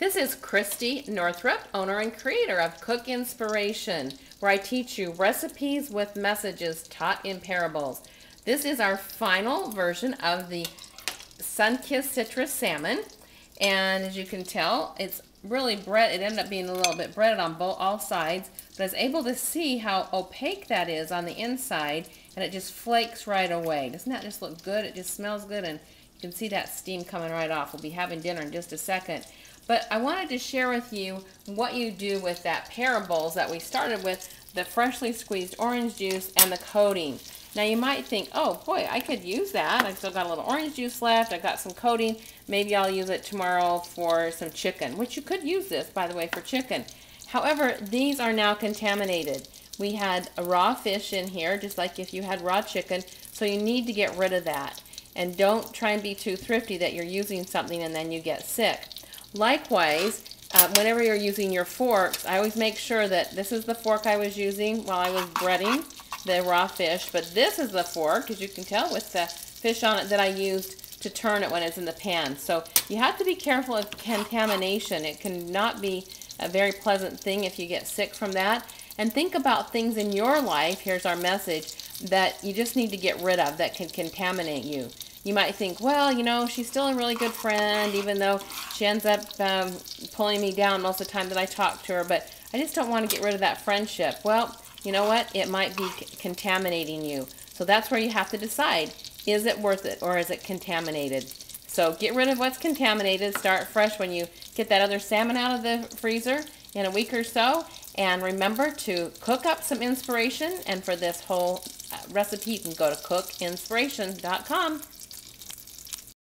This is Christie Northrup, owner and creator of CookINspiration, where I teach you recipes with messages taught in parables. This is our final version of the sun-kissed citrus salmon, and as you can tell, it's really bread. It ended up being a little bit breaded on all sides, but I was able to see how opaque that is on the inside, and it just flakes right away. Doesn't that just look good? It just smells good, and you can see that steam coming right off. We'll be having dinner in just a second. But I wanted to share with you what you do with that parables that we started with, the freshly squeezed orange juice and the coating. Now you might think, oh boy, I could use that. I've still got a little orange juice left. I've got some coating. Maybe I'll use it tomorrow for some chicken, which you could use this, by the way, for chicken. However, these are now contaminated. We had a raw fish in here, just like if you had raw chicken, so you need to get rid of that. And don't try and be too thrifty that you're using something and then you get sick. Likewise, whenever you're using your forks, I always make sure that this is the fork I was using while I was breading the raw fish, but this is the fork, as you can tell, with the fish on it that I used to turn it when it's in the pan. So you have to be careful of contamination. It cannot be a very pleasant thing if you get sick from that. And think about things in your life, here's our message, that you just need to get rid of that can contaminate you. You might think, well, you know, she's still a really good friend, even though she ends up pulling me down most of the time that I talk to her, but I just don't want to get rid of that friendship. Well, you know what? It might be contaminating you. So that's where you have to decide, is it worth it or is it contaminated? So get rid of what's contaminated. Start fresh when you get that other salmon out of the freezer in a week or so. And remember to cook up some inspiration. And for this whole recipe, you can go to CookInspiration.com.